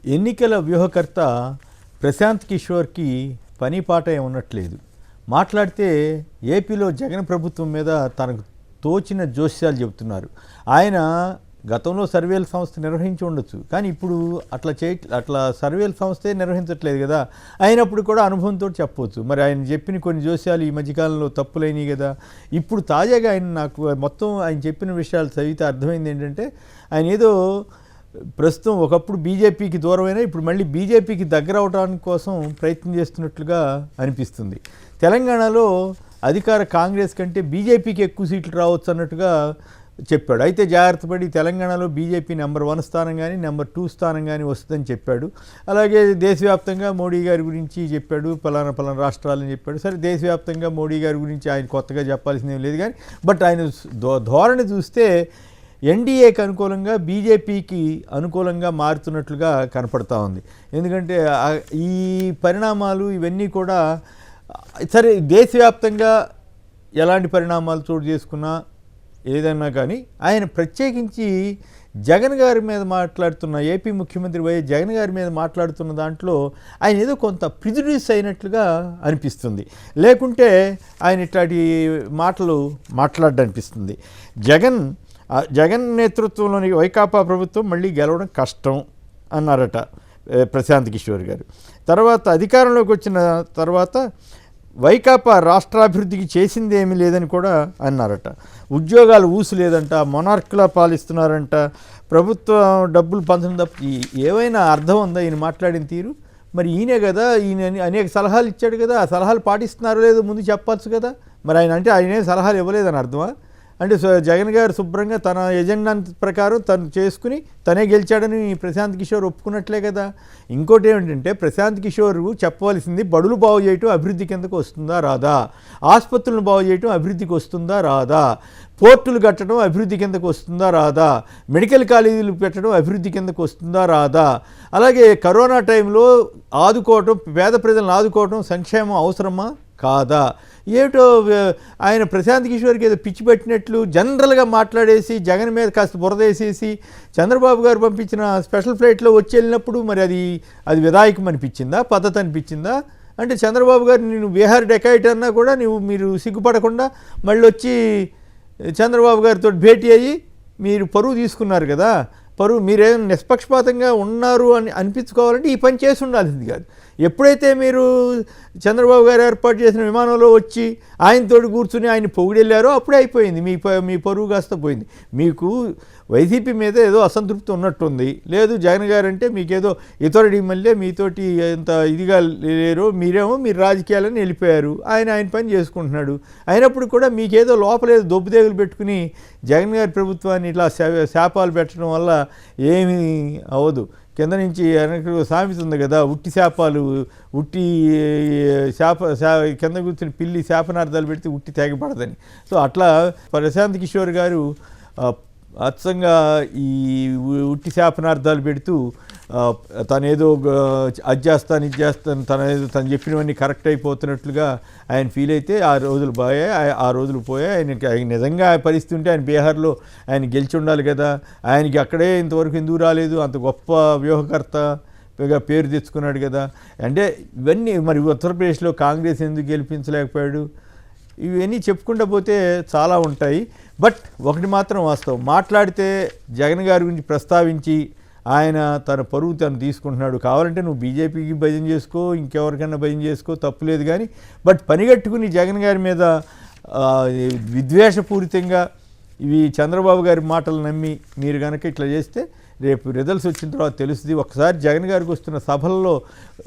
ఎన్నికల వ్యూహకర్త ప్రశాంత్ కిషోర్కి పని పాట ఉండట్లేదు. మాట్లాడితే ఏపీలో జగన్ ప్రభుత్వం మీద తనకు తోచిన జోస్యాలు చెబుతున్నారు. ఆయన గతంలో సర్వేల సంస్థ నిర్వహించి ఉండొచ్చు, కానీ ఇప్పుడు అట్లా సర్వేల సంస్థే నిర్వహించట్లేదు కదా. అయినప్పుడు కూడా అనుభవంతో చెప్పవచ్చు. మరి ఆయన చెప్పిన కొన్ని జోస్యాలు ఈ మధ్యకాలంలో తప్పులైనవి కదా. ఇప్పుడు తాజాగా మొత్తం ఆయన చెప్పిన విషయాలు చదివితే అర్థమైంది ఏంటంటే, ఆయన ఏదో ప్రస్తుతం ఒకప్పుడు బీజేపీకి దూరమైన ఇప్పుడు మళ్ళీ బీజేపీకి దగ్గర అవడానికి కోసం ప్రయత్నం చేస్తున్నట్లుగా అనిపిస్తుంది. తెలంగాణలో అధికార కాంగ్రెస్ కంటే బీజేపీకి ఎక్కువ సీట్లు రావచ్చు అన్నట్టుగా చెప్పాడు. అయితే జాగ్రత్త పడి తెలంగాణలో బీజేపీ నెంబర్ 1 స్థానం కానీ నెంబర్ 2 స్థానం కానీ వస్తుందని చెప్పాడు. అలాగే దేశవ్యాప్తంగా మోడీ గారి గురించి చెప్పాడు, పలానా రాష్ట్రాలని చెప్పాడు. సరే, దేశవ్యాప్తంగా మోడీ గారి గురించి ఆయన కొత్తగా చెప్పాల్సిందేం లేదు, కానీ బట్ ఆయన ధోరణి చూస్తే ఎన్డీఏకి అనుకూలంగా బీజేపీకి అనుకూలంగా మారుతున్నట్లుగా కనపడతా ఉంది. ఎందుకంటే ఈ పరిణామాలు ఇవన్నీ కూడా సరే దేశవ్యాప్తంగా ఎలాంటి పరిణామాలు చోటు చేసుకున్నా ఏదన్నా కానీ ఆయన ప్రత్యేకించి జగన్ గారి మీద మాట్లాడుతున్న ఏపీ ముఖ్యమంత్రి వైఎస్ జగన్ గారి మీద మాట్లాడుతున్న దాంట్లో ఆయన ఏదో కొంత ప్రిజుడ్యూస్ అయినట్లుగా అనిపిస్తుంది. లేకుంటే ఆయన ఇట్లాంటి మాటలు మాట్లాడనిపిస్తుంది. జగన్ నేతృత్వంలోని వైకాపా ప్రభుత్వం మళ్ళీ గెలవడం కష్టం అన్నారట ప్రశాంత్ కిషోర్ గారు. తర్వాత అధికారంలోకి వచ్చిన తర్వాత వైకాపా రాష్ట్రాభివృద్ధికి చేసింది ఏమీ లేదని కూడా అన్నారట. ఉద్యోగాలు ఊసు లేదంట, మొనార్క్లా పాలిస్తున్నారంట, ప్రభుత్వం డబ్బులు పంచడం తప్ప ఏమైనా అర్థం ఉందా ఈయన మాట్లాడిన తీరు? మరి ఈయనే కదా, ఈయన అనేక సలహాలు ఇచ్చాడు కదా, ఆ సలహాలు పాటిస్తున్నారో లేదో ముందు చెప్పచ్చు కదా. మరి ఆయనే సలహాలు ఇవ్వలేదని అర్థమా? అంటే జగన్ గారు శుభ్రంగా తన ఎజెండా ప్రకారం తను చేసుకుని తనే గెలిచాడని ప్రశాంత్ కిషోర్ ఒప్పుకున్నట్లే కదా. ఇంకోటి ఏమిటంటే, ప్రశాంత్ కిషోర్ చెప్పవలసింది బడులు బాగు చేయటం అభివృద్ధి కిందకు వస్తుందా రాదా, ఆసుపత్రులను బాగు చేయటం అభివృద్ధికి వస్తుందా రాదా, పోర్టులు కట్టడం అభివృద్ధి కిందకు వస్తుందా రాదా, మెడికల్ కాలేజీలు పెట్టడం అభివృద్ధి కిందకు వస్తుందా రాదా, అలాగే కరోనా టైంలో ఆదుకోవటం, పేద ప్రజలను ఆదుకోవటం సంక్షేమం అవసరమా కాదా. ఏమిటో ఆయన ప్రశాంత్ కిషోర్కి ఏదో పిచ్చి పెట్టినట్లు జనరల్గా మాట్లాడేసి జగన్ మీద కాస్త బురదేసేసి చంద్రబాబు గారు పంపించిన స్పెషల్ ఫ్లైట్లో వచ్చి వెళ్ళినప్పుడు మరి అది విధాయకం అనిపించిందా, పద్ధతి అనిపించిందా? అంటే చంద్రబాబు గారు నేను బీహార్ డెకాయిట్ అన్నా కూడా మీరు సిగ్గుపడకుండా మళ్ళీ వచ్చి చంద్రబాబు గారితో భేటీ అయ్యి మీరు పరువు తీసుకున్నారు కదా. మీరేం నిష్పక్షపాతంగా ఉన్నారు అని అనిపించుకోవాలంటే ఈ పని చేసి ఉండాల్సింది కాదు. ఎప్పుడైతే మీరు చంద్రబాబు గారు ఏర్పాటు చేసిన విమానంలో వచ్చి ఆయనతోటి కూర్చుని ఆయన పొగిడెళ్ళారో అప్పుడే అయిపోయింది, మీ పరువు కాస్త పోయింది. మీకు వైసీపీ మీద ఏదో అసంతృప్తి ఉన్నట్టుంది. లేదు, జగన్ గారు అంటే మీకేదో ఇతరుడి మళ్ళీ మీతోటి ఎంత ఇదిగా లేరో, మీరు రాజకీయాలని వెళ్ళిపోయారు, ఆయన పని చేసుకుంటున్నాడు. అయినప్పుడు కూడా మీకేదో లోపలేదో దొబ్బుదేగులు పెట్టుకుని జగన్ గారి ప్రభుత్వాన్ని ఇట్లా శాపాలు పెట్టడం వల్ల ఏమీ అవ్వదు. కింద నుంచి సామెత ఉంది కదా, ఉట్టి కింద కూర్చుని పిల్లి శాపనార్థాలు పెడితే ఉట్టి తెగపడదని. సో అట్లా ప్రశాంత్ కిషోర్ గారు అచ్చంగా ఈ ఉట్టి శాపనార్థాలు పెడుతూ తనేదో అది చేస్తాను తను చెప్పినవన్నీ కరెక్ట్ అయిపోతున్నట్లుగా ఆయన ఫీల్ అయితే ఆ రోజులు పోయాయి. ఆయన నిజంగా పరిస్థితి ఉంటే ఆయన బీహార్లో ఆయన గెలిచి ఉండాలి కదా. ఆయనకి అక్కడే ఇంతవరకు ఎందుకు రాలేదు? అంత గొప్ప వ్యూహకర్తగా పేరు తెచ్చుకున్నాడు కదా. అంటే ఇవన్నీ మరి ఉత్తరప్రదేశ్లో కాంగ్రెస్ ఎందుకు గెలిపించలేకపోయాడు? ఇవన్నీ చెప్పుకుంటూ పోతే చాలా ఉంటాయి. బట్ ఒకటి మాత్రం వాస్తవం, మాట్లాడితే జగన్ గారి గురించి ప్రస్తావించి ఆయన తన పరువు తను తీసుకుంటున్నాడు. కావాలంటే నువ్వు బీజేపీకి భజన చేసుకో, ఇంకెవరికైనా భజన చేసుకో, తప్పులేదు. కానీ బట్ పనిగట్టుకుని జగన్ గారి మీద విద్వేషపూరితంగా ఇవి చంద్రబాబు గారి మాటలు నమ్మి మీరు కనుక ఇట్లా చేస్తే రేపు రిజల్ట్స్ వచ్చిన తర్వాత తెలుస్తుంది. ఒకసారి జగన్ గారికి వస్తున్న సభల్లో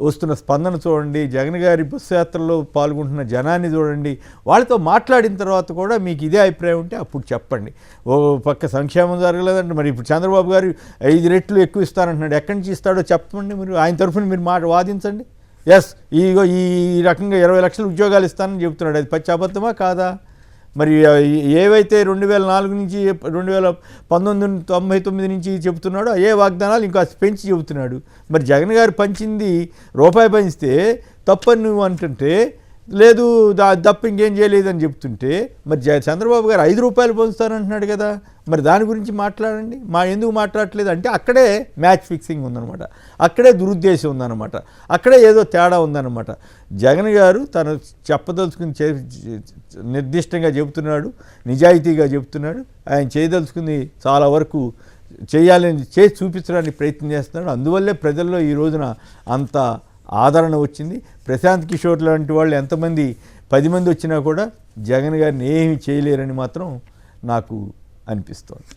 వస్తున్న స్పందన చూడండి, జగన్ గారి బస్సు యాత్రలో పాల్గొంటున్న జనాన్ని చూడండి. వాళ్ళతో మాట్లాడిన తర్వాత కూడా మీకు ఇదే అభిప్రాయం ఉంటే అప్పుడు చెప్పండి. ఓ పక్క సంక్షేమం జరగలేదంటే మరి ఇప్పుడు చంద్రబాబు గారు 5 రెట్లు ఎక్కువ ఇస్తానంటున్నాడు, ఎక్కడి నుంచి ఇస్తాడో చెప్పండి. మీరు ఆయన తరఫున మీరు వాదించండి. ఎస్, ఈ రకంగా 20 లక్షల ఉద్యోగాలు ఇస్తానని చెబుతున్నాడు, అది పచ్చి అబద్ధమా కాదా? మరి ఏవైతే 2004 నుంచి 1999 నుంచి చెబుతున్నాడో ఏ వాగ్దానాలు ఇంకా పెంచి చెబుతున్నాడు. మరి జగన్ గారు పంచింది రూపాయి పంచితే తప్పని నువ్వు అంటుంటే, లేదు తప్ప ఇంకేం చేయలేదని చెప్తుంటే, మరి చంద్రబాబు గారు 5 రూపాయలు పంచుతానంటున్నాడు కదా. మరి దాని గురించి మాట్లాడండి. ఎందుకు మాట్లాడట్లేదు అంటే అక్కడే మ్యాచ్ ఫిక్సింగ్ ఉందన్నమాట, అక్కడే దురుద్దేశం ఉందన్నమాట, అక్కడే ఏదో తేడా ఉందన్నమాట. జగన్ గారు తను చెప్పదలుచుకుని నిర్దిష్టంగా చెబుతున్నాడు, నిజాయితీగా చెబుతున్నాడు. ఆయన చేయదలుచుకుంది చాలా వరకు చేయాలని చేసి చూపించడానికి ప్రయత్నం చేస్తున్నాడు. అందువల్లే ప్రజల్లో ఈ రోజున అంత ఆదరణ వచ్చింది. ప్రశాంత్ కిషోర్ లాంటి వాళ్ళు ఎంతమంది 10 మంది వచ్చినా కూడా జగన్ గారిని ఏమీ చేయలేరని మాత్రం నాకు అనిపిస్తోంది.